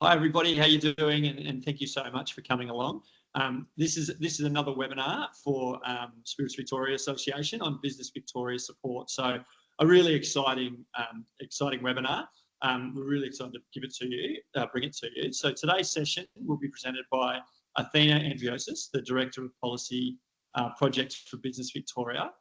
Hi everybody, how you doing? And thank you so much for coming along. This is another webinar for Spirits Victoria Association on Business Victoria support. So a really exciting webinar. We're really excited to give it to you, bring it to you. So today's session will be presented by Athena Andriotis, the Director of Policy Projects for Business Victoria.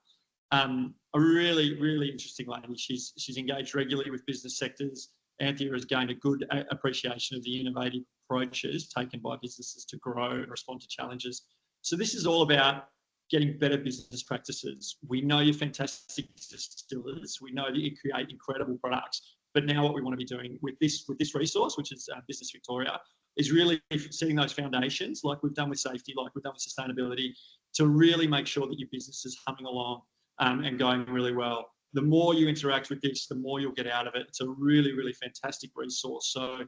A really interesting lady. She's engaged regularly with business sectors. Anthea has gained a good appreciation of the innovative approaches taken by businesses to grow and respond to challenges. So this is all about getting better business practices. We know you're fantastic distillers. We know that you create incredible products. But now what we want to be doing with this resource, which is Business Victoria, is really setting those foundations, like we've done with safety, like we've done with sustainability, to really make sure that your business is humming along and going really well. The more you interact with this, the more you'll get out of it. It's a really fantastic resource. So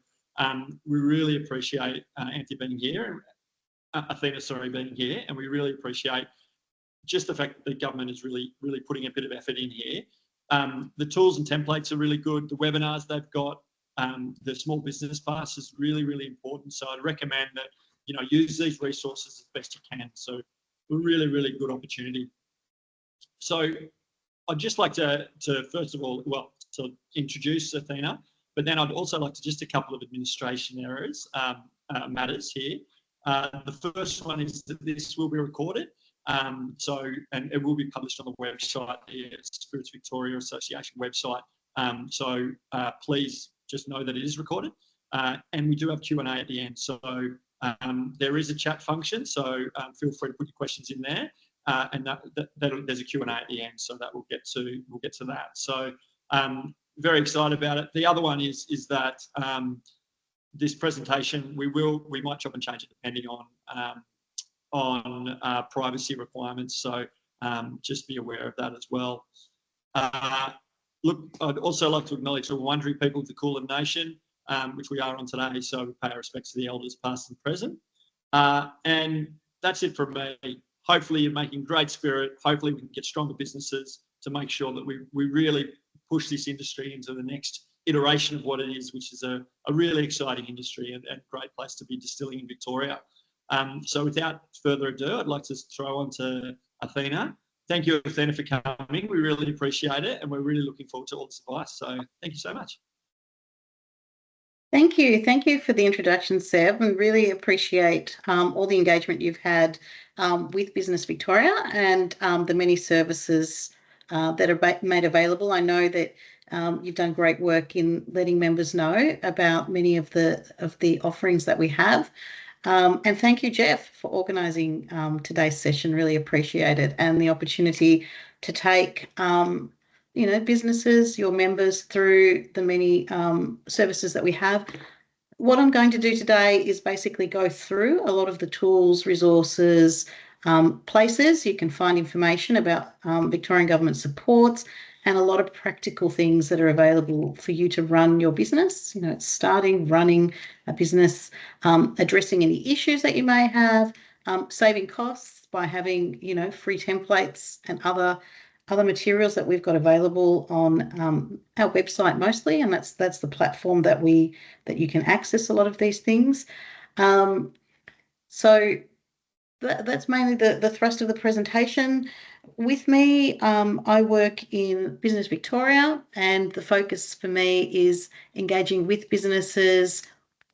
we really appreciate Anthea being here, Athena, sorry, being here, and we really appreciate just the fact that the government is really putting a bit of effort in here. The tools and templates are really good. The webinars they've got, the small business pass is really important. So I'd recommend that use these resources as best you can. So a really good opportunity. So I'd just like to first of all, to introduce Athena, but then I'd also like to just a couple of administration errors, matters here. The first one is that this will be recorded, and it will be published on the website, the Spirits Victoria Association website. So please just know that it is recorded, and we do have Q&A at the end. So there is a chat function, so feel free to put your questions in there. And there's a Q&A at the end, so that we'll get to that. So very excited about it. The other one is that this presentation we might chop and change it depending on privacy requirements. So just be aware of that as well. Look, I'd also like to acknowledge the Wurundjeri people of the Kulin Nation, which we are on today. So we pay our respects to the elders, past and present. And that's it from me. Hopefully you're making great spirit. Hopefully we can get stronger businesses to make sure that we really push this industry into the next iteration of what it is, which is a really exciting industry and a great place to be distilling in Victoria. So without further ado, I'd like to throw on to Athena. Thank you, Athena, for coming. We really appreciate it, and we're really looking forward to all this advice. So thank you so much. Thank you. Thank you for the introduction, Seb, and really appreciate all the engagement you've had with Business Victoria and the many services that are made available. I know that you've done great work in letting members know about many of the offerings that we have. And thank you, Jeff, for organising today's session. Really appreciate it, and the opportunity to take businesses, your members, through the many services that we have. What I'm going to do today is basically go through a lot of the tools, resources, places you can find information about Victorian government supports, and a lot of practical things that are available for you to run your business. It's starting, running a business, addressing any issues that you may have, saving costs by having, free templates and other materials that we've got available on our website mostly, and that's the platform that you can access a lot of these things. So that's mainly the thrust of the presentation. With me, I work in Business Victoria, and the focus for me is engaging with businesses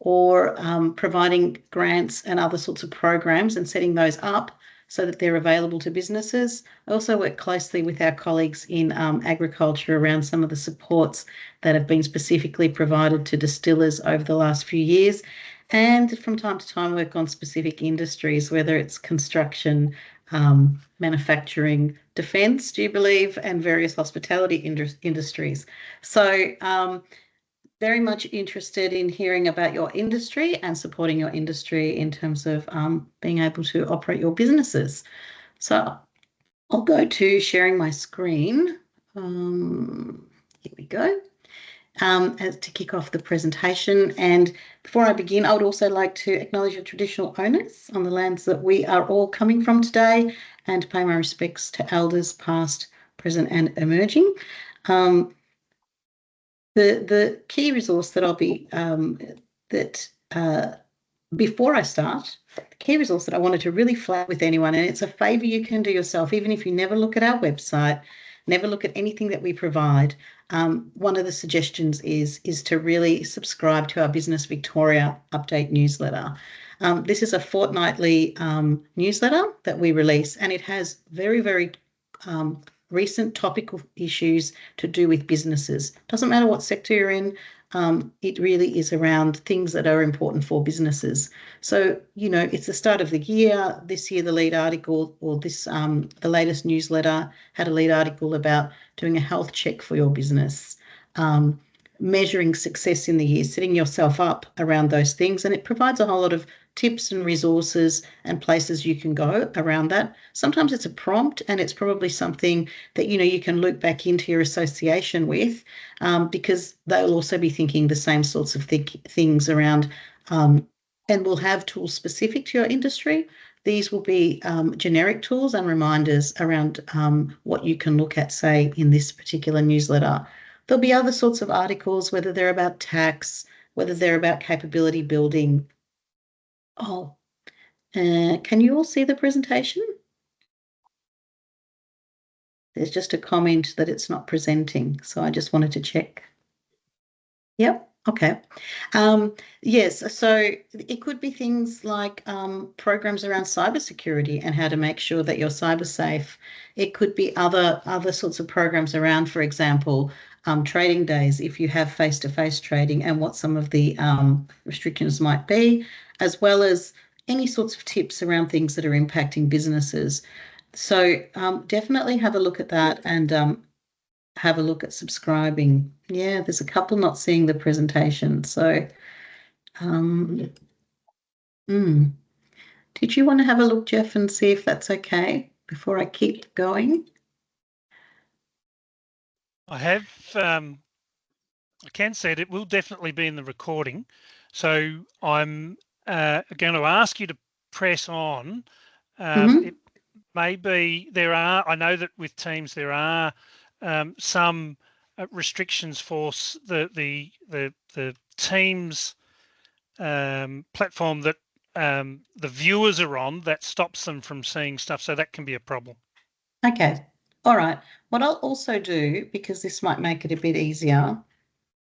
or providing grants and other sorts of programs and setting those up so that they're available to businesses. I also work closely with our colleagues in agriculture around some of the supports that have been specifically provided to distillers over the last few years, and from time to time work on specific industries, whether it's construction, manufacturing, defence, do you believe, and various hospitality industries. So very much interested in hearing about your industry and supporting your industry in terms of being able to operate your businesses. So I'll go to sharing my screen. Here we go. As to kick off the presentation. And before I begin, I would also like to acknowledge the traditional owners on the lands that we are all coming from today, and pay my respects to elders past, present and emerging. The key resource that I'll be that before I start, the key resource that I wanted to really flag with anyone, and it's a favour you can do yourself, even if you never look at our website, never look at anything that we provide. One of the suggestions is to really subscribe to our Business Victoria update newsletter. This is a fortnightly newsletter that we release, and it has very, very recent topical issues to do with businesses. Doesn't matter what sector you're in. It really is around things that are important for businesses. So, it's the start of the year. This year, the lead article, or the latest newsletter had a lead article about doing a health check for your business, measuring success in the year, setting yourself up around those things. And it provides a whole lot of tips and resources and places you can go around that. Sometimes it's a prompt, and it's probably something that, you can loop back into your association with, because they'll also be thinking the same sorts of things around, and will have tools specific to your industry. These will be generic tools and reminders around what you can look at, say, in this particular newsletter. There'll be other sorts of articles, whether they're about tax, whether they're about capability building. Oh, can you all see the presentation? There's just a comment that it's not presenting, so I just wanted to check. Yep. Okay. Yes, so it could be things like programs around cybersecurity and how to make sure that you're cyber safe. It could be other sorts of programs around, for example, trading days, if you have face-to-face trading, and what some of the restrictions might be, as well as any sorts of tips around things that are impacting businesses. So definitely have a look at that, and have a look at subscribing. Yeah, there's a couple not seeing the presentation. So did you want to have a look, Jeff, and see if that's okay before I keep going? I have. I can say it will definitely be in the recording. So I'm going to ask you to press on. It may be, I know that with Teams there are some restrictions for the Teams platform that the viewers are on, that stops them from seeing stuff. So that can be a problem. Okay. All right. What I'll also do, because this might make it a bit easier,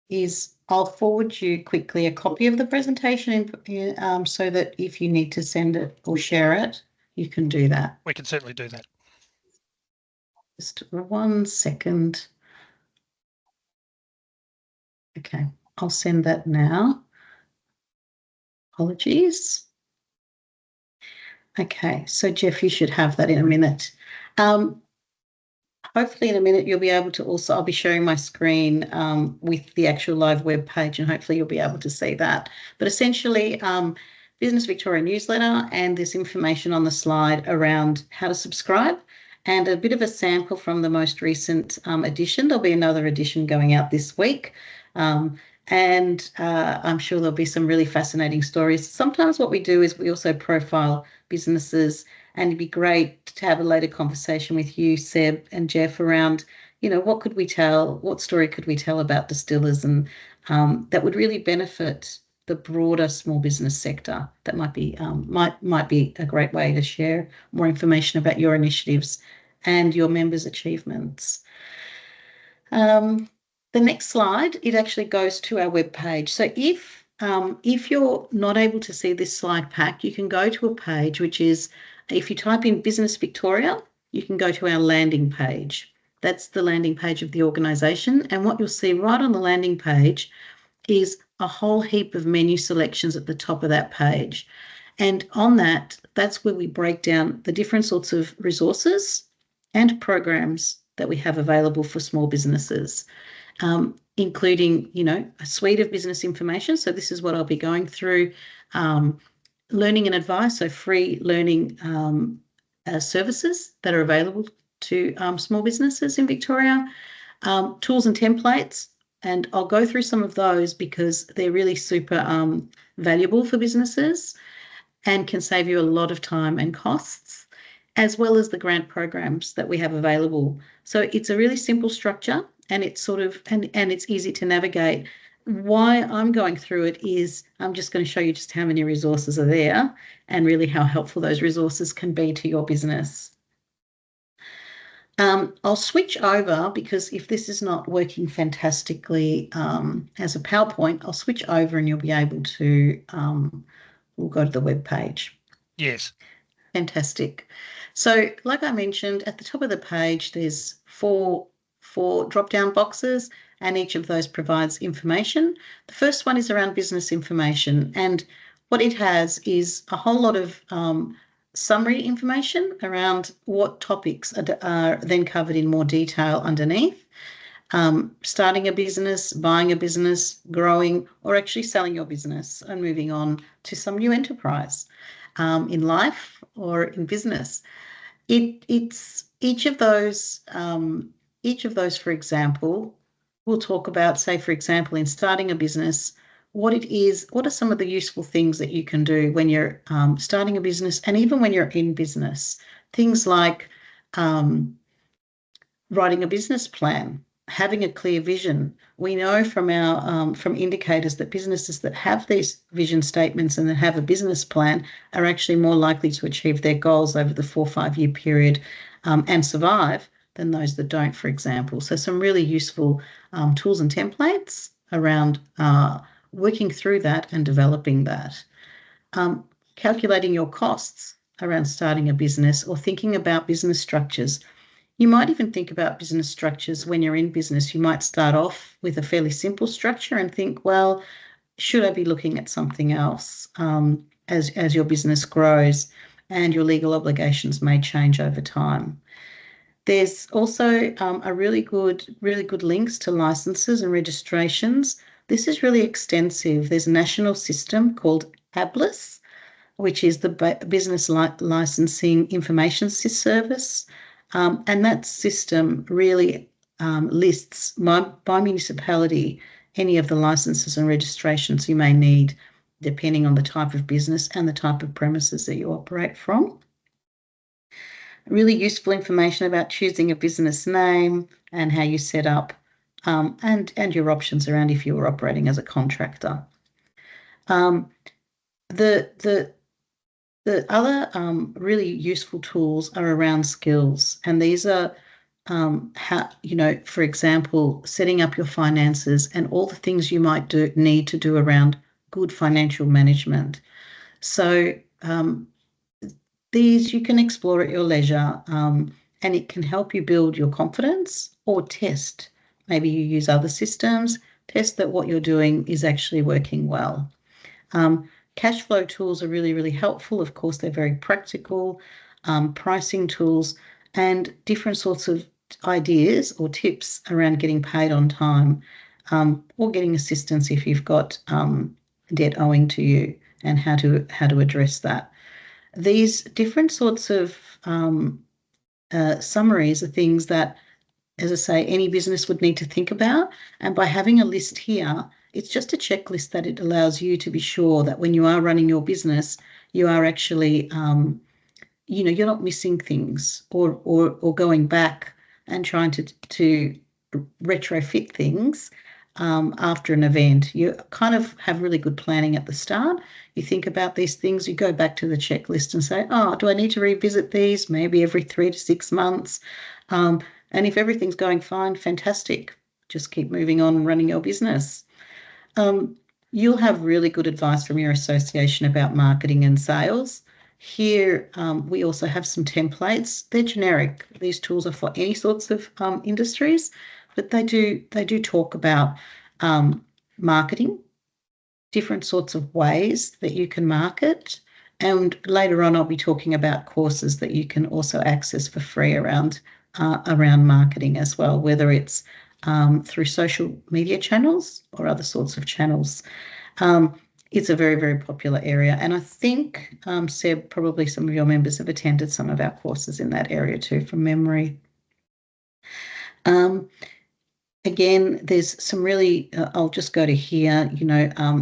is I'll forward you quickly a copy of the presentation so that if you need to send it or share it, you can do that. We can certainly do that. Just 1 second. Okay, I'll send that now. Apologies. Okay, so Jeff, you should have that in a minute. Hopefully in a minute you'll be able to also, I'll be sharing my screen with the actual live web page, and hopefully you'll be able to see that. But essentially, Business Victoria newsletter, and there's information on the slide around how to subscribe, and a bit of a sample from the most recent edition. There'll be another edition going out this week. And I'm sure there'll be some really fascinating stories. Sometimes what we do is we also profile businesses, and it'd be great to have a later conversation with you, Seb and Jeff, around, what could we tell, what story could we tell about distillers, and that would really benefit the broader small business sector. That might be a great way to share more information about your initiatives and your members' achievements. The next slide, it actually goes to our webpage. So if you're not able to see this slide pack, you can go to a page which is, if you type in Business Victoria, you can go to our landing page. That's the landing page of the organisation. And what you'll see right on the landing page is a whole heap of menu selections at the top of that page. And on that's where we break down the different sorts of resources and programs that we have available for small businesses, including, a suite of business information. So this is what I'll be going through. Learning and advice, so free learning services that are available to small businesses in Victoria, tools and templates, and I'll go through some of those because they're really super valuable for businesses and can save you a lot of time and costs, as well as the grant programs that we have available. So it's a really simple structure, and it's and it's easy to navigate. Why I'm going through it is I'm just going to show you just how many resources are there and really how helpful those resources can be to your business. I'll switch over because if this is not working fantastically as a PowerPoint, I'll switch over and you'll be able to, we'll go to the web page. Yes. Fantastic. So like I mentioned, at the top of the page, there's four drop-down boxes, and each of those provides information. The first one is around business information, and what it has is a whole lot of summary information around what topics are then covered in more detail underneath. Starting a business, buying a business, growing, or actually selling your business and moving on to some new enterprise in life or in business. It's each of those, for example, we'll talk about, say, for example, in starting a business, what it is, what are some of the useful things that you can do when you're starting a business and even when you're in business. Things like writing a business plan, having a clear vision. We know from our from indicators that businesses that have these vision statements and that have a business plan are actually more likely to achieve their goals over the 4 or 5 year period and survive than those that don't, for example. So some really useful tools and templates around working through that and developing that. Calculating your costs around starting a business or thinking about business structures. You might even think about business structures when you're in business. You might start off with a fairly simple structure and think, well, should I be looking at something else as your business grows and your legal obligations may change over time. There's also a really good links to licenses and registrations. This is really extensive. There's a national system called ABLIS, which is the Business Licensing Information Service. And that system really lists by municipality any of the licenses and registrations you may need, depending on the type of business and the type of premises that you operate from. Really useful information about choosing a business name and how you set up and your options around if you were operating as a contractor. The other really useful tools are around skills, and these are how, for example, setting up your finances and all the things you might need to do around good financial management. So these you can explore at your leisure, and it can help you build your confidence or test. Maybe you use other systems, test that what you're doing is actually working well. Cash flow tools are really, really helpful. Of course, they're very practical. Pricing tools and different sorts of ideas or tips around getting paid on time or getting assistance if you've got debt owing to you and how to address that. These different sorts of summaries are things that, as I say, any business would need to think about. And by having a list here, it's just a checklist that it allows you to be sure that when you are running your business, you are actually, you're not missing things or going back and trying to retrofit things after an event. You kind of have really good planning at the start. You think about these things, you go back to the checklist and say, oh, do I need to revisit these? Maybe every 3 to 6 months. And if everything's going fine, fantastic. Just keep moving on and running your business. You'll have really good advice from your association about marketing and sales. Here, we also have some templates. They're generic. These tools are for any sorts of industries, but they do talk about marketing, different sorts of ways that you can market. And later on, I'll be talking about courses that you can also access for free around marketing as well, whether it's through social media channels or other sorts of channels. It's a very, very popular area. And I think, Seb, probably some of your members have attended some of our courses in that area too, from memory. Again, there's some really, I'll just go to here,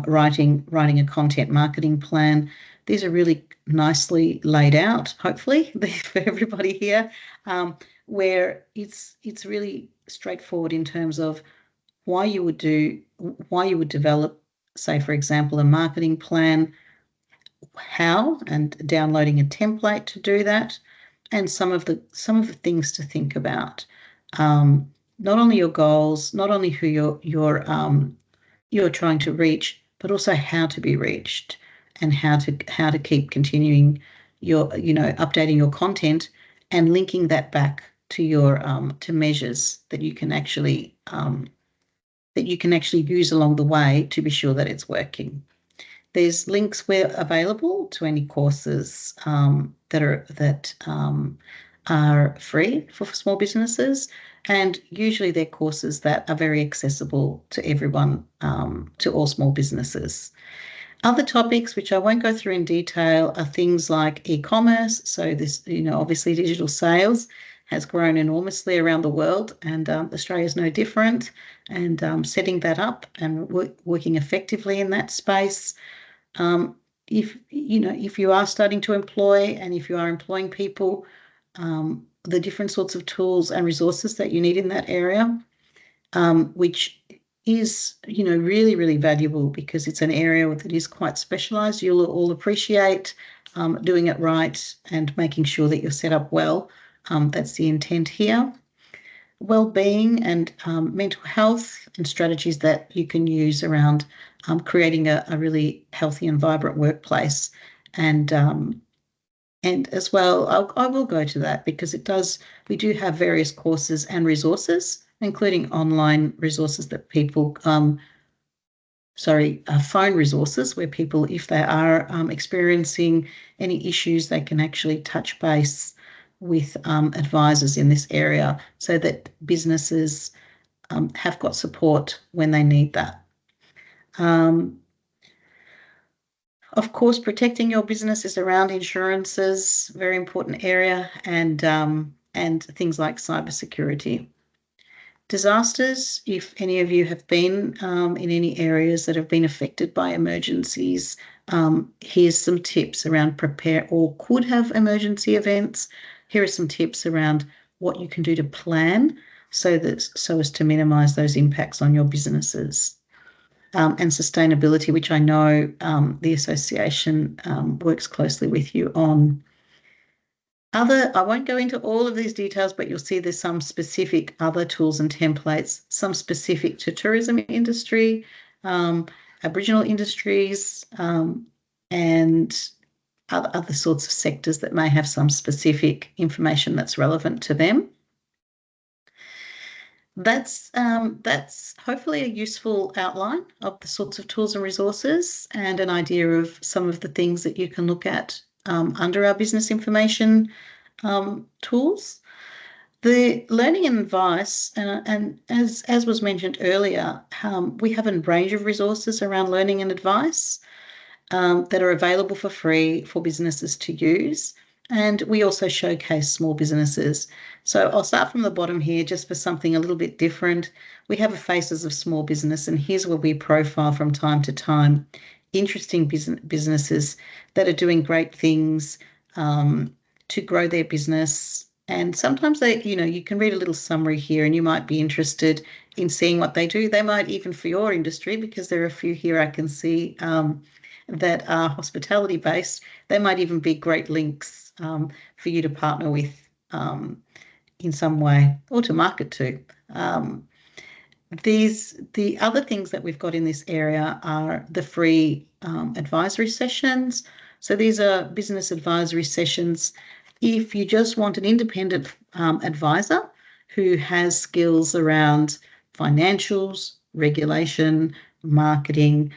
writing a content marketing plan. These are really nicely laid out, hopefully, for everybody here, where it's really straightforward in terms of why you would develop, say, for example, a marketing plan, how, and downloading a template to do that, and some of the things to think about. Not only your goals, not only who you're trying to reach, but also how to be reached, and how to keep continuing your, updating your content and linking that back to your to measures that you can actually use along the way to be sure that it's working. There's links where available to any courses that are free for small businesses, and usually they're courses that are very accessible to everyone, to all small businesses. Other topics, which I won't go through in detail, are things like e-commerce. So this, obviously digital sales has grown enormously around the world, and Australia is no different. And setting that up and working effectively in that space. If you are starting to employ, and if you are employing people, the different sorts of tools and resources that you need in that area, which is, really, really valuable, because it's an area that is quite specialised. You'll all appreciate doing it right and making sure that you're set up well. That's the intent here. Well-being and mental health, and strategies that you can use around creating a really healthy and vibrant workplace. And as well, I will go to that, because we do have various courses and resources, including online resources that people, phone resources, where people, if they are experiencing any issues, they can actually touch base with advisors in this area, so that businesses have got support when they need that. Of course, protecting your business is around insurances, very important area, and things like cybersecurity. Disasters, if any of you have been in any areas that have been affected by emergencies, here's some tips around prepare or could have emergency events. Here are some tips around what you can do to plan so as to minimise those impacts on your businesses. And sustainability, which I know the association works closely with you on. I won't go into all of these details, but you'll see there's some specific other tools and templates, some specific to tourism industry, Aboriginal industries, and other sorts of sectors that may have some specific information that's relevant to them. That's hopefully a useful outline of the sorts of tools and resources, and an idea of some of the things that you can look at under our business information tools. The learning and advice, and as was mentioned earlier, we have a range of resources around learning and advice that are available for free for businesses to use. And we also showcase small businesses. So I'll start from the bottom here, just for something a little bit different. We have a Faces of Small Business, and here's where we profile from time to time interesting businesses that are doing great things to grow their business. And sometimes you can read a little summary here, and you might be interested in seeing what they do. They might even for your industry, because there are a few here I can see that are hospitality based. They might even be great links for you to partner with in some way, or to market to. The other things that we've got in this area are the free advisory sessions. So these are business advisory sessions. If you just want an independent advisor who has skills around financials, regulation, marketing,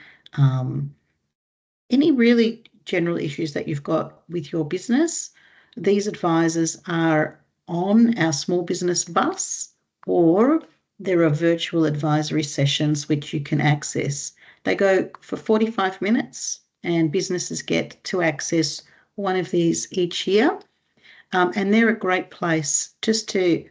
any really general issues that you've got with your business, these advisors are on our small business bus, or there are virtual advisory sessions which you can access. They go for 45 minutes, and businesses get to access one of these each year. And they're a great place just to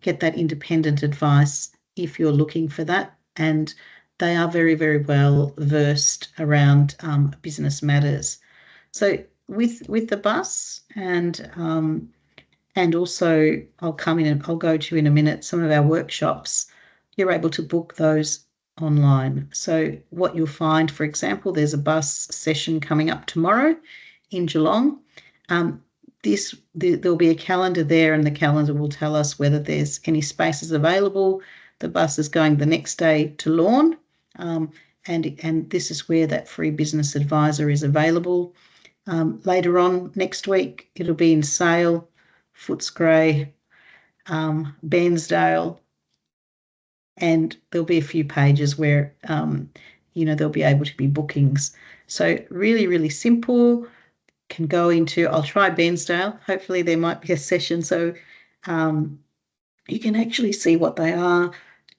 get that independent advice if you're looking for that. And they are very, very well versed around business matters. So with the bus, and also I'll go to in a minute some of our workshops. you're able to book those online. So what you'll find, for example, there's a bus session coming up tomorrow in Geelong. There'll be a calendar there, and the calendar will tell us whether there's any spaces available. The bus is going the next day to Lorne, and this is where that free business advisor is available. Later on next week, it'll be in Sale, Footscray, Bairnsdale, and there'll be a few pages where, there'll be able to be bookings. So really, really simple. Can go into, I'll try Bairnsdale. Hopefully there might be a session so you can actually see what they are.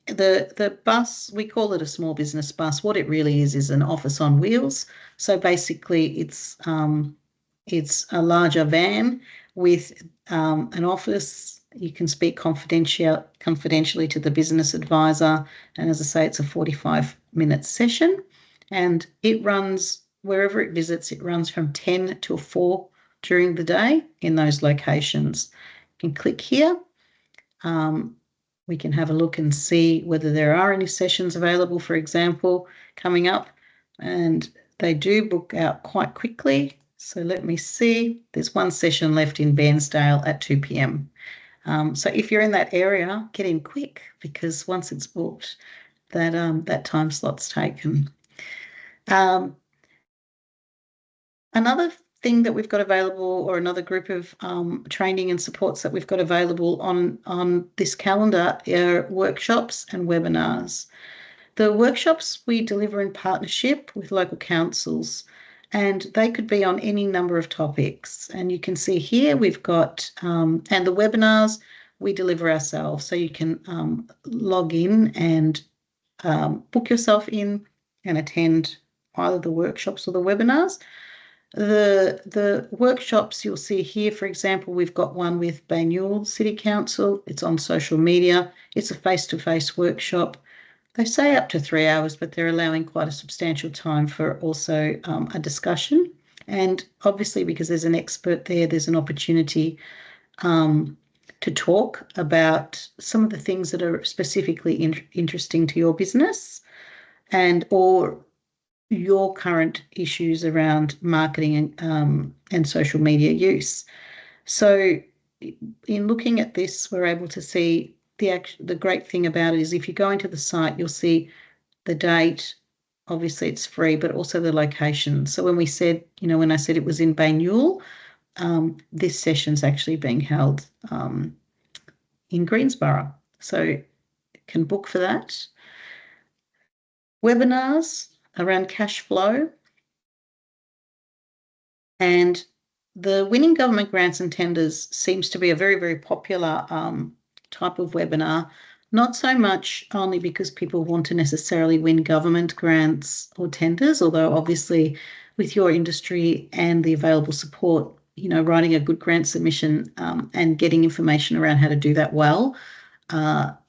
The bus, we call it a small business bus. What it really is an office on wheels. So basically it's a larger van with an office. You can speak confidentially to the business advisor. And as I say, it's a 45-minute session, and it runs wherever it visits. It runs from 10 till 4 during the day in those locations. You can click here. We can have a look and see whether there are any sessions available, for example, coming up, and they do book out quite quickly. So let me see. There's one session left in Bairnsdale at 2 p.m. So if you're in that area, get in quick, because once it's booked, that time slot's taken. Another thing that we've got available, or another group of training and supports that we've got available on this calendar, are workshops and webinars. The workshops we deliver in partnership with local councils, and they could be on any number of topics. And you can see here we've got, and the webinars we deliver ourselves. So you can log in and book yourself in and attend either the workshops or the webinars. The workshops you'll see here, for example, we've got one with Banyule City Council. It's on social media. It's a face-to-face workshop. They say up to 3 hours, but they're allowing quite a substantial time for also a discussion. And obviously, because there's an expert there, there's an opportunity to talk about some of the things that are specifically interesting to your business or your current issues around marketing and social media use. So in looking at this, we're able to see the great thing about it is if you go into the site, you'll see the date. Obviously it's free, but also the location. So when we said, when I said it was in Banyule, this session's actually being held in Greensborough. So you can book for that. Webinars around cash flow. And the winning government grants and tenders seems to be a very, very popular type of webinar, not so much only because people want to necessarily win government grants or tenders, although obviously with your industry and the available support, writing a good grant submission and getting information around how to do that well,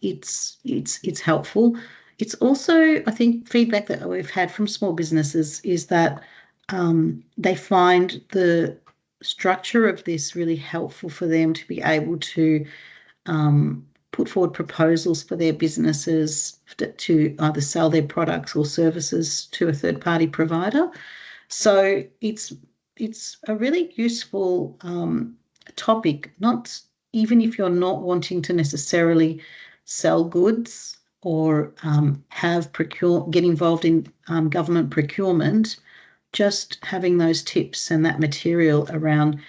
it's helpful. It's also, I think, feedback that we've had from small businesses is that they find the structure of this really helpful for them to be able to put forward proposals for their businesses to either sell their products or services to a third-party provider. So it's a really useful topic, not even if you're not wanting to necessarily sell goods or get involved in government procurement. Just having those tips and that material around,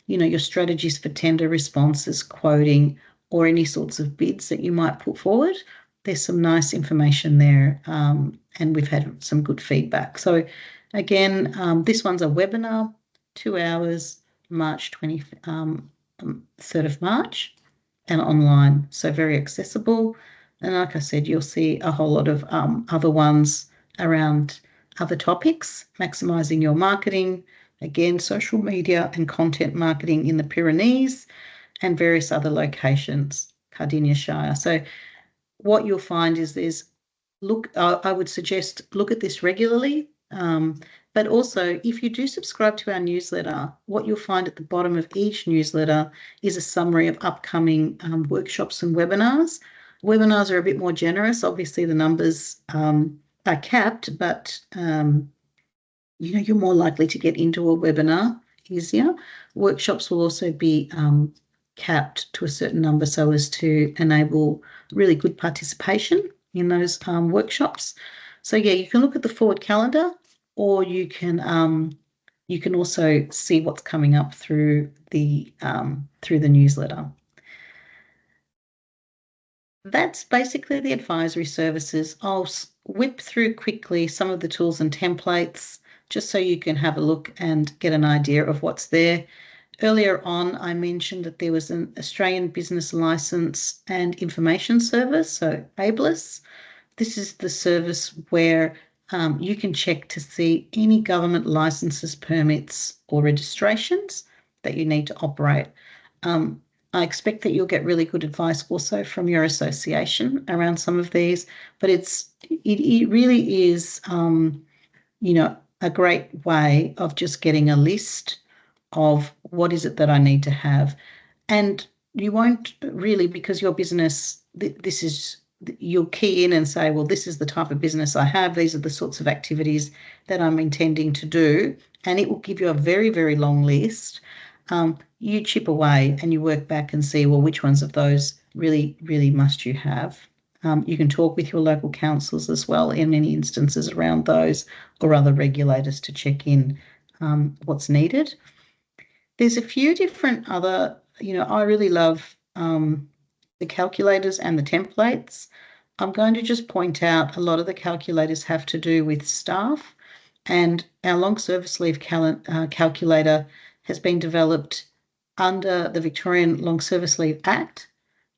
your strategies for tender responses, quoting, or any sorts of bids that you might put forward. There's some nice information there, and we've had some good feedback. So again, this one's a webinar, 2 hours, March 3rd of March, and online, so very accessible. And like I said, you'll see a whole lot of other ones around other topics, maximising your marketing, again, social media and content marketing in the Pyrenees and various other locations, Cardinia Shire. So what you'll find is I would suggest look at this regularly, but also if you do subscribe to our newsletter, what you'll find at the bottom of each newsletter is a summary of upcoming workshops and webinars. Webinars are a bit more generous. Obviously, the numbers are capped, but you're more likely to get into a webinar easier. Workshops will also be capped to a certain number so as to enable really good participation in those workshops. So yeah, you can look at the forward calendar, or you can also see what's coming up through the newsletter. That's basically the advisory services. I'll whip through quickly some of the tools and templates just so you can have a look and get an idea of what's there. Earlier on, I mentioned that there was an Australian Business Licence and Information Service, so ABLIS. This is the service where you can check to see any government licenses, permits, or registrations that you need to operate. I expect that you'll get really good advice also from your association around some of these, but it really is, a great way of just getting a list of what is it that I need to have. And you won't really, because your business, you'll key in and say, well, this is the type of business I have. These are the sorts of activities that I'm intending to do. And it will give you a very, very long list. You chip away and you work back and see, well, which ones of those really, really must you have. You can talk with your local councils as well in many instances around those, or other regulators to check in what's needed. There's a few different other, I really love the calculators and the templates. I'm going to just point out a lot of the calculators have to do with staff, and our long service leave calculator has been developed under the Victorian Long Service Leave Act.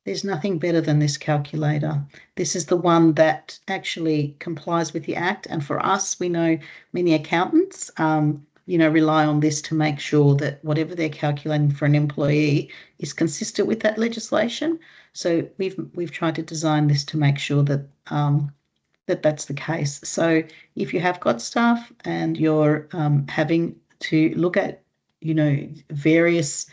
There's nothing better than this calculator. This is the one that actually complies with the Act, and for us, we know many accountants rely on this to make sure that whatever they're calculating for an employee is consistent with that legislation. So we've tried to design this to make sure that that's the case. So if you have got staff and you're having to look at various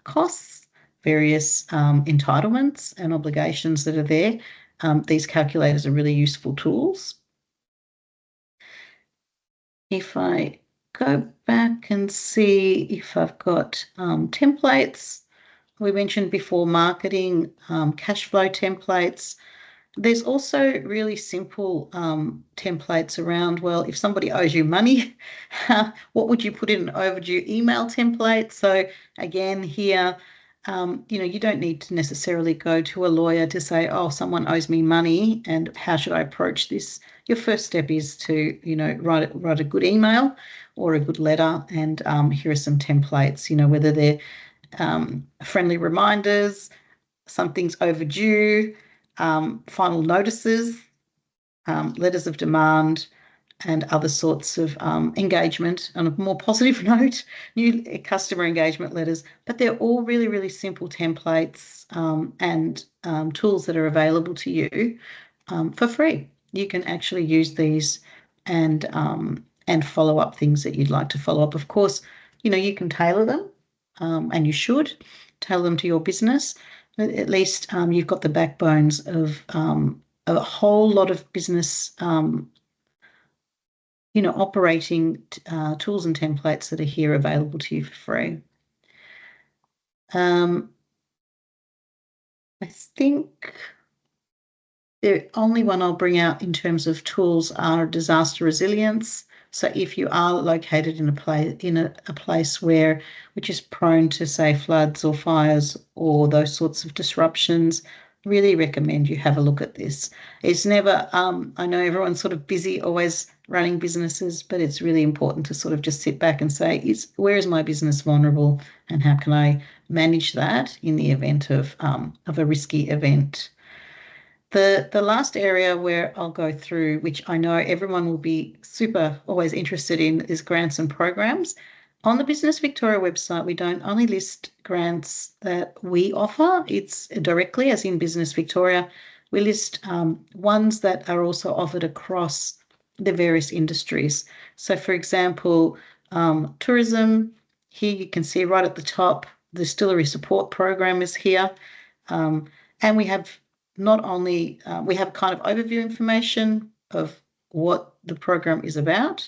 costs, various entitlements and obligations that are there, these calculators are really useful tools. If I go back and see if I've got templates. We mentioned before marketing, cash flow templates. There's also really simple templates around, well, if somebody owes you money, what would you put in an overdue email template? So again, here, you don't need to necessarily go to a lawyer to say, oh, someone owes me money and how should I approach this? Your first step is to, write a good email or a good letter, and here are some templates, whether they're friendly reminders, something's overdue, final notices, letters of demand, and other sorts of engagement. On a more positive note, new customer engagement letters. But they're all really, really simple templates and tools that are available to you for free. You can actually use these and follow up things that you'd like to follow up. Of course, you can tailor them, and you should tailor them to your business. But at least you've got the backbones of a whole lot of business, operating tools and templates that are here available to you for free. I think the only one I'll bring out in terms of tools are disaster resilience. So if you are located in a place which is prone to, say, floods or fires or those sorts of disruptions, really recommend you have a look at this. It's never, I know everyone's sort of busy always running businesses, but it's really important to sort of just sit back and say, where is my business vulnerable and how can I manage that in the event of a risky event? The last area where I'll go through, which I know everyone will be always interested in, is grants and programs. On the Business Victoria website, we don't only list grants that we offer, it's directly, as in Business Victoria. We list ones that are also offered across the various industries. So, for example, tourism, here you can see right at the top, the Distillery Support Program is here. And we have not only we have kind of overview information of what the program is about.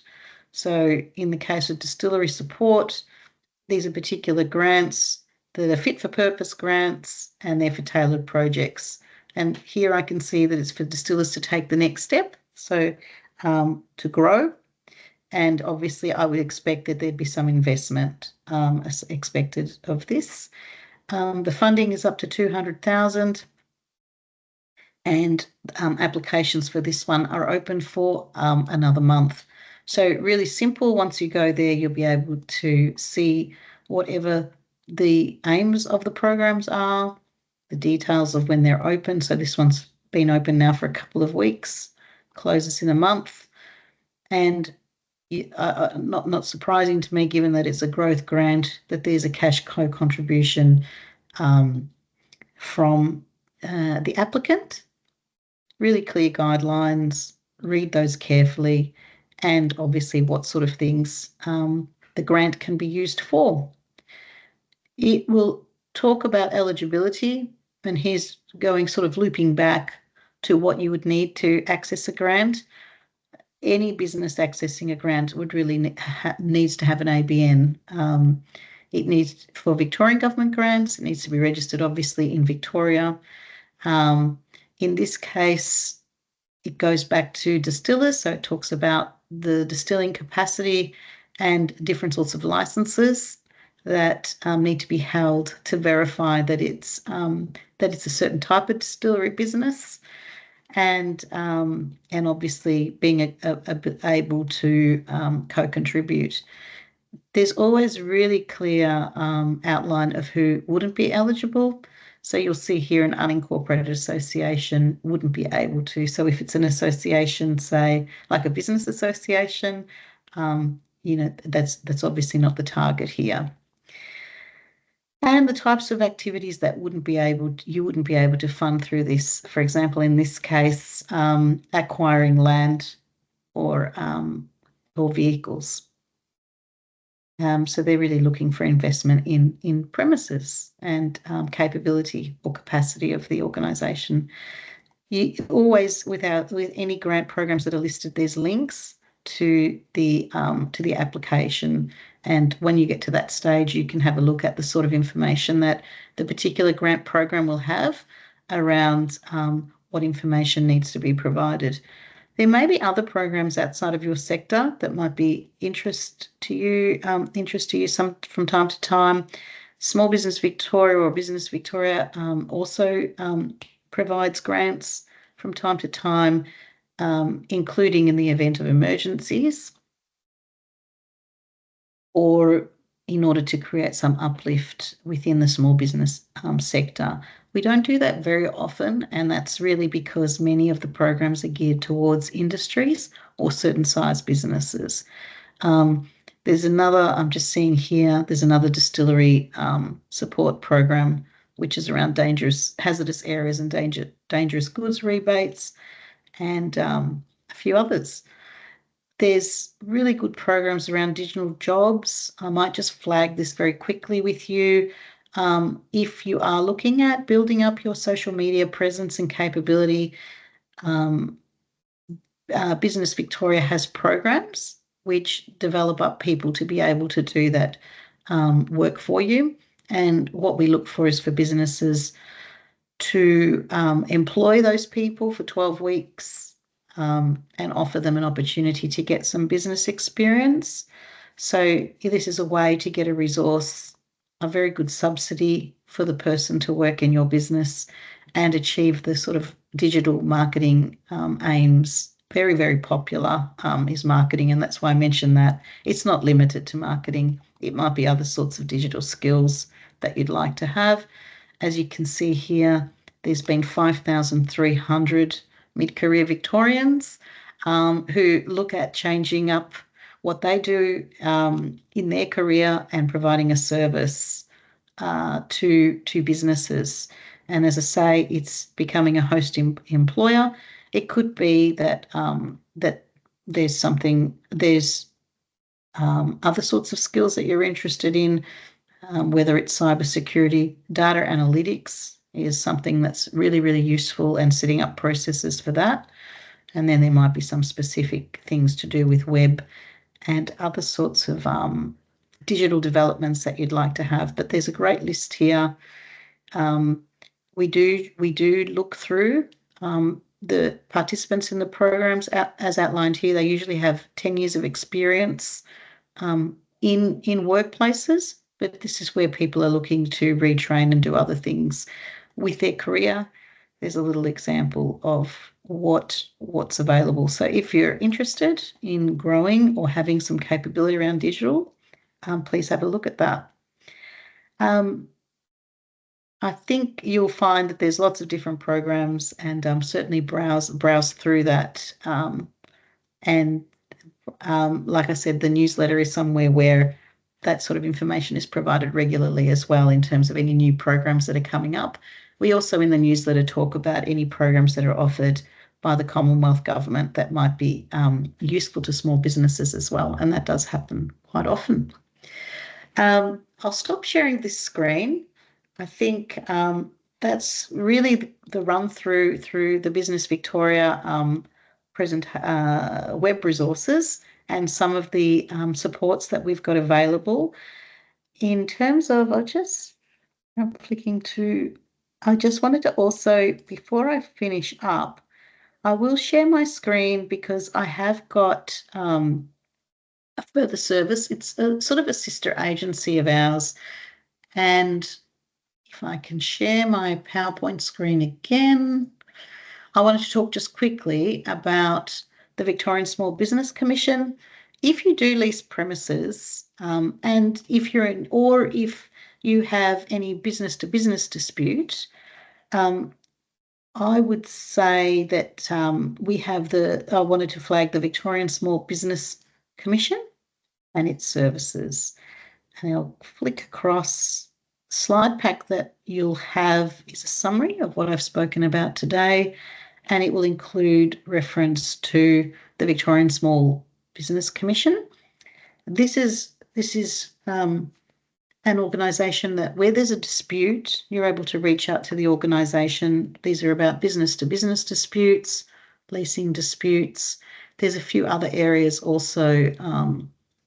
So in the case of distillery support, these are particular grants that are fit for purpose grants, and they're for tailored projects. And here I can see that it's for distillers to take the next step, so to grow. And obviously I would expect that there'd be some investment expected of this. The funding is up to 200,000, and applications for this one are open for another month. So really simple. Once you go there, you'll be able to see whatever the aims of the programs are, the details of when they're open. So this one's been open now for a couple of weeks, closes in a month, and not surprising to me, given that it's a growth grant, that there's a cash co-contribution from the applicant. Really clear guidelines, read those carefully, and obviously what sort of things the grant can be used for. It will talk about eligibility, and here's going sort of looping back to what you would need to access a grant. Any business accessing a grant would really needs to have an ABN. It needs, for Victorian government grants, it needs to be registered obviously in Victoria. In this case, it goes back to distillers, so it talks about the distilling capacity and different sorts of licenses that need to be held to verify that it's a certain type of distillery business, and obviously being able to co-contribute. There's always really clear outline of who wouldn't be eligible. So you'll see here an unincorporated association wouldn't be able to. So if it's an association, say like a business association, that's obviously not the target here. And the types of activities that you wouldn't be able to fund through this. For example, in this case, acquiring land or vehicles. So they're really looking for investment in premises and capability or capacity of the organisation. You always, with any grant programs that are listed, there's links to the application, and when you get to that stage, you can have a look at the sort of information that the particular grant program will have around what information needs to be provided. There may be other programs outside of your sector that might be interest to you some from time to time. Small Business Victoria or Business Victoria also provides grants from time to time, including in the event of emergencies or in order to create some uplift within the small business sector. We don't do that very often, and that's really because many of the programs are geared towards industries or certain size businesses. There's another, I'm just seeing here, there's another distillery support program, which is around hazardous areas and dangerous goods rebates, and a few others. There's really good programs around digital jobs. I might just flag this very quickly with you. If you are looking at building up your social media presence and capability, Business Victoria has programs which develop up people to be able to do that work for you. And what we look for is for businesses to employ those people for 12 weeks and offer them an opportunity to get some business experience. So this is a way to get a resource, a very good subsidy for the person to work in your business and achieve the sort of digital marketing aims. Very, very popular is marketing, and that's why I mentioned that. It's not limited to marketing. It might be other sorts of digital skills that you'd like to have. As you can see here, there's been 5,300 mid-career Victorians who look at changing up what they do in their career and providing a service to businesses. And as I say, it's becoming a host employer. It could be that that there's other sorts of skills that you're interested in, whether it's cybersecurity, data analytics is something that's really, really useful, and setting up processes for that. And then there might be some specific things to do with web and other sorts of digital developments that you'd like to have. But there's a great list here. We do look through the participants in the programs as outlined here. They usually have 10 years of experience in workplaces, but this is where people are looking to retrain and do other things with their career. There's a little example of what's available. So if you're interested in growing or having some capability around digital, please have a look at that. I think you'll find that there's lots of different programs, and certainly browse through that. Like I said, the newsletter is somewhere where that sort of information is provided regularly as well, in terms of any new programs that are coming up. We also in the newsletter talk about any programs that are offered by the Commonwealth Government that might be useful to small businesses as well, and that does happen quite often. I'll stop sharing this screen. I think that's really the run through the Business Victoria present web resources and some of the supports that we've got available. In terms of, I just wanted to also, before I finish up, I will share my screen because I have got a further service. It's a sort of a sister agency of ours, and if I can share my PowerPoint screen again, I wanted to talk just quickly about the Victorian Small Business Commission. If you do lease premises, and if you're in, or if you have any business-to-business dispute, I would say that I wanted to flag the Victorian Small Business Commission and its services. And I'll flick across. Slide pack that you'll have is a summary of what I've spoken about today, and it will include reference to the Victorian Small Business Commission. This is an organisation that where there's a dispute, you're able to reach out to the organisation. These are about business-to-business disputes, leasing disputes. There's a few other areas also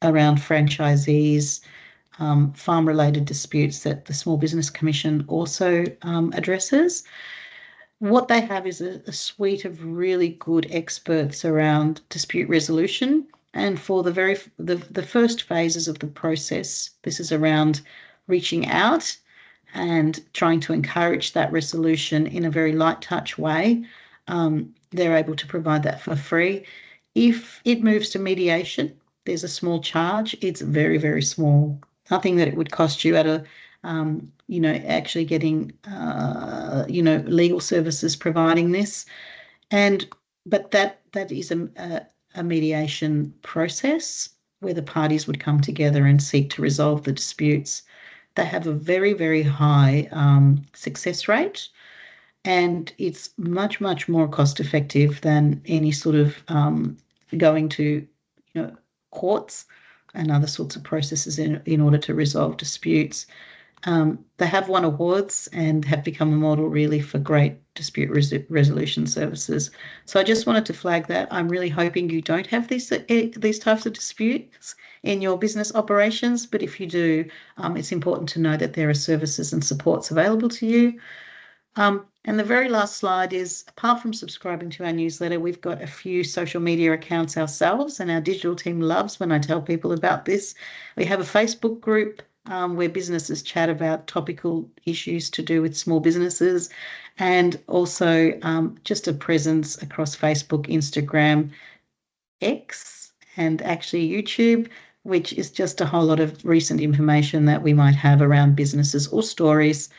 around franchisees, farm-related disputes that the Small Business Commission also addresses. What they have is a suite of really good experts around dispute resolution, and for the first phases of the process, this is around reaching out and trying to encourage that resolution in a very light touch way. They're able to provide that for free. If it moves to mediation, there's a small charge. It's very, very small. Nothing that it would cost you at actually getting, legal services providing this. But that is a mediation process where the parties would come together and seek to resolve the disputes. They have a very, very high success rate, and it's much, much more cost effective than any sort of going to, courts and other sorts of processes in order to resolve disputes. They have won awards and have become a model really for great dispute resolution services. So I just wanted to flag that. I'm really hoping you don't have these types of disputes in your business operations, but if you do, it's important to know that there are services and supports available to you. And the very last slide is, apart from subscribing to our newsletter, we've got a few social media accounts ourselves, and our digital team loves when I tell people about this. We have a Facebook group where businesses chat about topical issues to do with small businesses, and also just a presence across Facebook, Instagram, X, and actually YouTube, which is just a whole lot of recent information that we might have around businesses or stories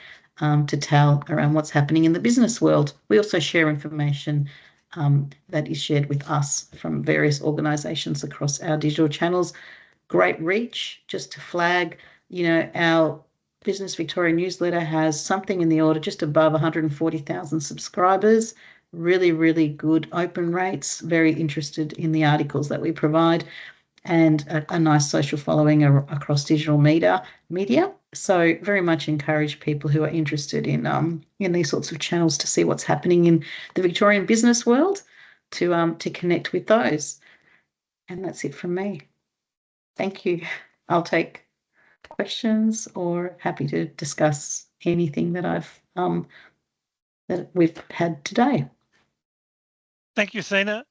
to tell around what's happening in the business world. We also share information that is shared with us from various organisations across our digital channels. Great reach. Just to flag, our Business Victoria newsletter has something in the order just above 140,000 subscribers. Really, really good open rates. Very interested in the articles that we provide, and a nice social following across digital media. So very much encourage people who are interested in these sorts of channels to see what's happening in the Victorian business world, to connect with those. And that's it from me. Thank you. I'll take questions or happy to discuss anything that that we've had today. Thank you, Athena.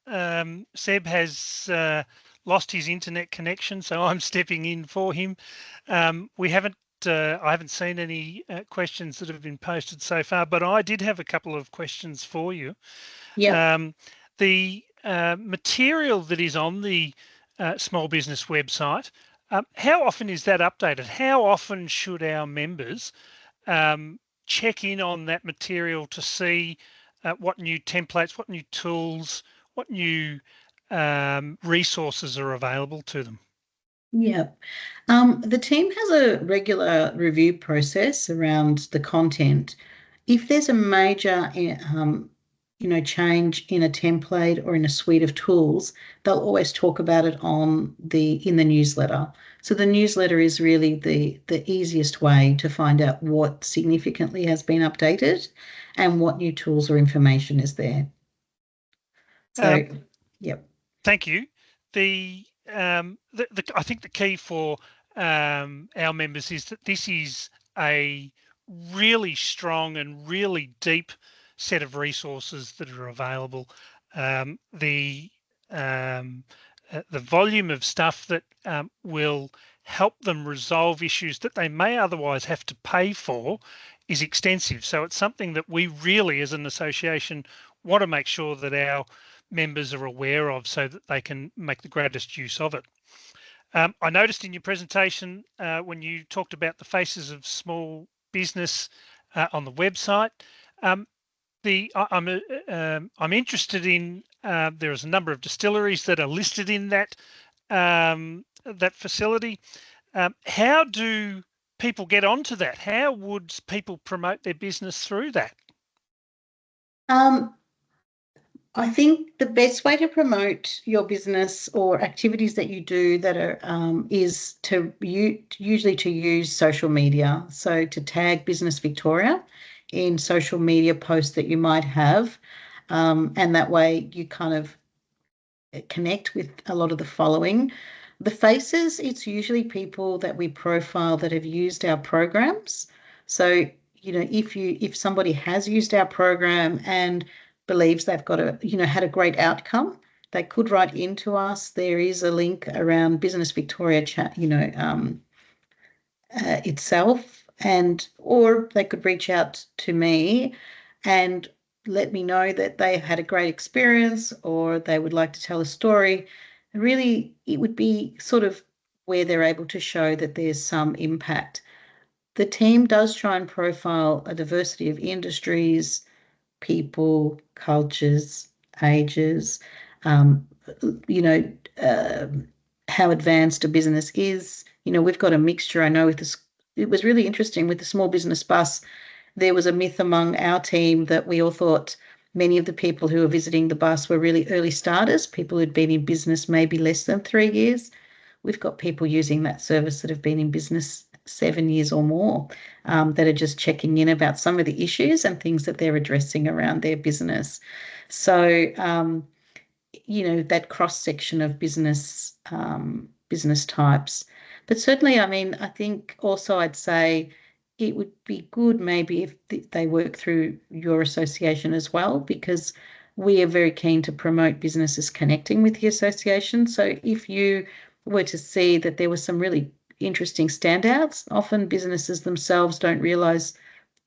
Seb has lost his internet connection, so I'm stepping in for him. I haven't seen any questions that have been posted so far, but I did have a couple of questions for you. Yeah. The material that is on the small business website, how often is that updated? How often should our members check in on that material to see what new templates, what new tools, what new resources are available to them? Yeah. The team has a regular review process around the content. If there's a major, change in a template or in a suite of tools, they'll always talk about it in the newsletter. So the newsletter is really the easiest way to find out what significantly has been updated and what new tools or information is there. So, yep. Thank you. I think the key for our members is that this is a really strong and really deep set of resources that are available. The volume of stuff that will help them resolve issues that they may otherwise have to pay for is extensive. So it's something that we really, as an association, want to make sure that our members are aware of so that they can make the greatest use of it. I noticed in your presentation when you talked about the faces of small business on the website, I'm interested in there's a number of distilleries that are listed in that facility. How do people get onto that? How would people promote their business through that? I think the best way to promote your business or activities that you do that are is usually to use social media. So to tag Business Victoria in social media posts that you might have, and that way you kind of connect with a lot of the following. The faces, it's usually people that we profile that have used our programs. So if somebody has used our program and believes they've got had a great outcome, they could write into us. There is a link around Business Victoria chat, itself, or they could reach out to me and let me know that they had a great experience or they would like to tell a story. Really, it would be sort of where they're able to show that there's some impact. The team does try and profile a diversity of industries, people, cultures, ages, how advanced a business is. We've got a mixture. I know with this, it was really interesting with the small business bus. There was a myth among our team that we all thought many of the people who were visiting the bus were really early starters, people who'd been in business maybe less than 3 years. We've got people using that service that have been in business 7 years or more, that are just checking in about some of the issues and things that they're addressing around their business. So, that cross-section of business types. But certainly, I think also I'd say it would be good maybe if they work through your association as well, because we are very keen to promote businesses connecting with the association. So if you were to see that there were some really interesting standouts, often businesses themselves don't realise,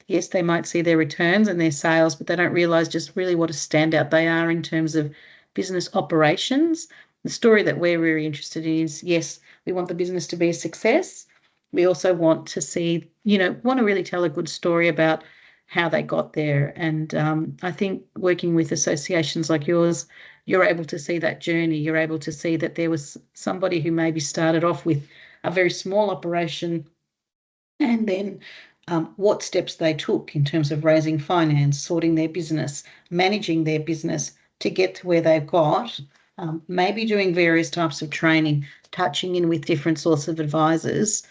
yes, they might see their returns and their sales, but they don't realise just really what a standout they are in terms of business operations. The story that we're really interested in is, yes, we want the business to be a success. We also want to see, want to really tell a good story about how they got there. And I think working with associations like yours, you're able to see that journey. You're able to see that there was somebody who maybe started off with a very small operation and then what steps they took in terms of raising finance, sorting their business, managing their business to get to where they've got, maybe doing various types of training, touching in with different sorts of advisors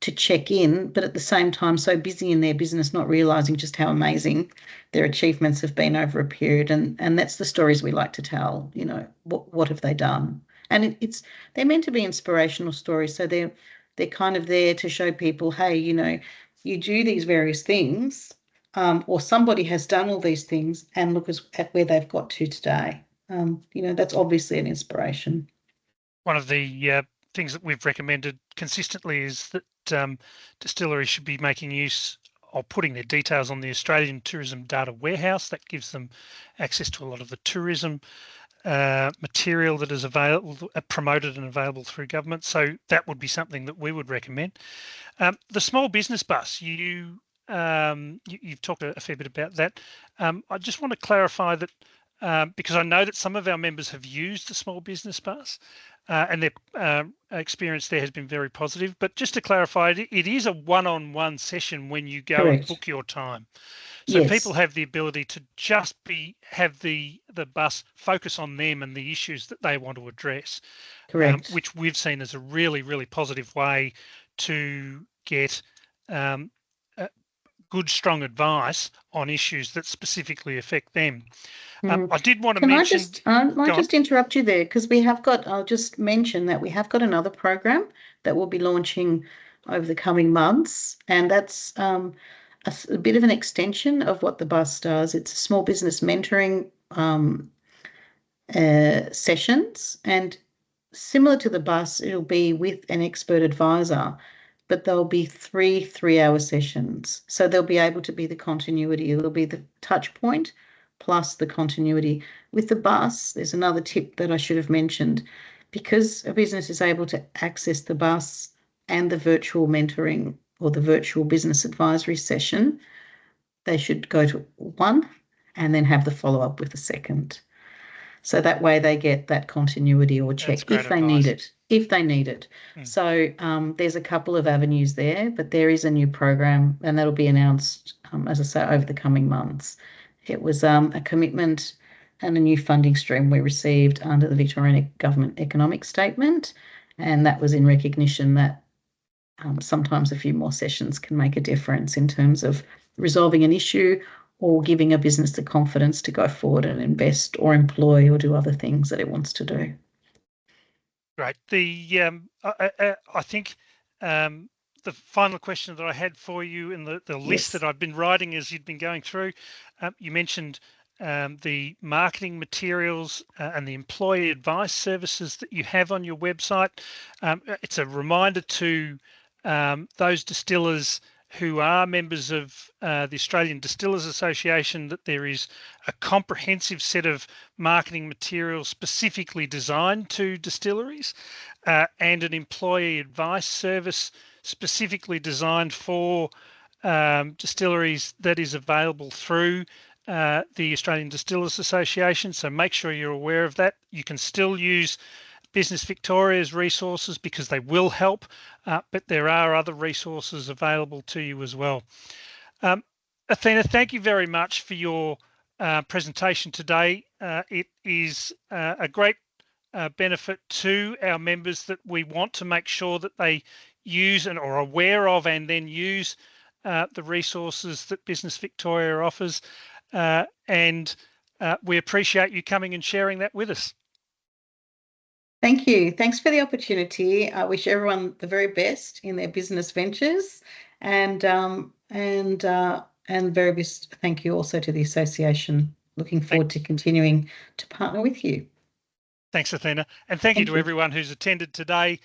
to check in, but at the same time so busy in their business, not realising just how amazing their achievements have been over a period. And that's the stories we like to tell. You know, what have they done? And they're meant to be inspirational stories, so they're kind of there to show people, hey, you know, you do these various things, or somebody has done all these things, and look at where they've got to today. You know, that's obviously an inspiration. One of the things that we've recommended consistently is that distilleries should be making use of putting their details on the Australian Tourism Data Warehouse. That gives them access to a lot of the tourism material that is available, promoted and available through government. So that would be something that we would recommend. The small business bus, you've talked a fair bit about that. I just want to clarify that because I know that some of our members have used the small business bus and their experience there has been very positive. But just to clarify, it is a one-on-one session when you go Correct. and book your time. So Yes. people have the ability to just have the bus focus on them and the issues that they want to address. Correct. Which we've seen as a really, really positive way to get good, strong advice on issues that specifically affect them. I did want to mention. I might just interrupt you there, because I'll just mention that we have got another program that we'll be launching over the coming months, and that's a bit of an extension of what the bus does. It's small business mentoring sessions, and similar to the bus, it'll be with an expert advisor, but there'll be three-hour sessions. So they'll be able to be the continuity. It'll be the touch point plus the continuity. With the bus, there's another tip that I should have mentioned. Because a business is able to access the bus and the virtual mentoring or the virtual business advisory session, they should go to one and then have the follow-up with the second. So that way they get that continuity or check if they need it. So there's a couple of avenues there, but there is a new program, and that'll be announced, as I say, over the coming months. It was a commitment and a new funding stream we received under the Victorian Government Economic Statement, and that was in recognition that sometimes a few more sessions can make a difference in terms of resolving an issue or giving a business the confidence to go forward and invest or employ or do other things that it wants to do. Great. I think the final question that I had for you in the list that I've been writing as you'd been going through, you mentioned the marketing materials and the employee advice services that you have on your website. It's a reminder to those distillers who are members of the Australian Distillers Association that there is a comprehensive set of marketing materials specifically designed to distilleries and an employee advice service specifically designed for distilleries that is available through the Australian Distillers Association. So make sure you're aware of that. You can still use Business Victoria's resources because they will help, but there are other resources available to you as well. Athena, thank you very much for your presentation today. It is a great benefit to our members that we want to make sure that they use and are aware of and then use the resources that Business Victoria offers. And we appreciate you coming and sharing that with us. Thank you. Thanks for the opportunity. I wish everyone the very best in their business ventures, and very best thank you also to the association. Looking forward to continuing to partner with you. Thanks, Athena. And thank you to everyone who's attended today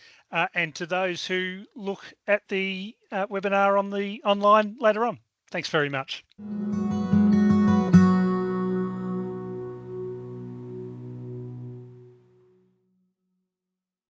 and to those who look at the webinar on the online later on. Thanks very much.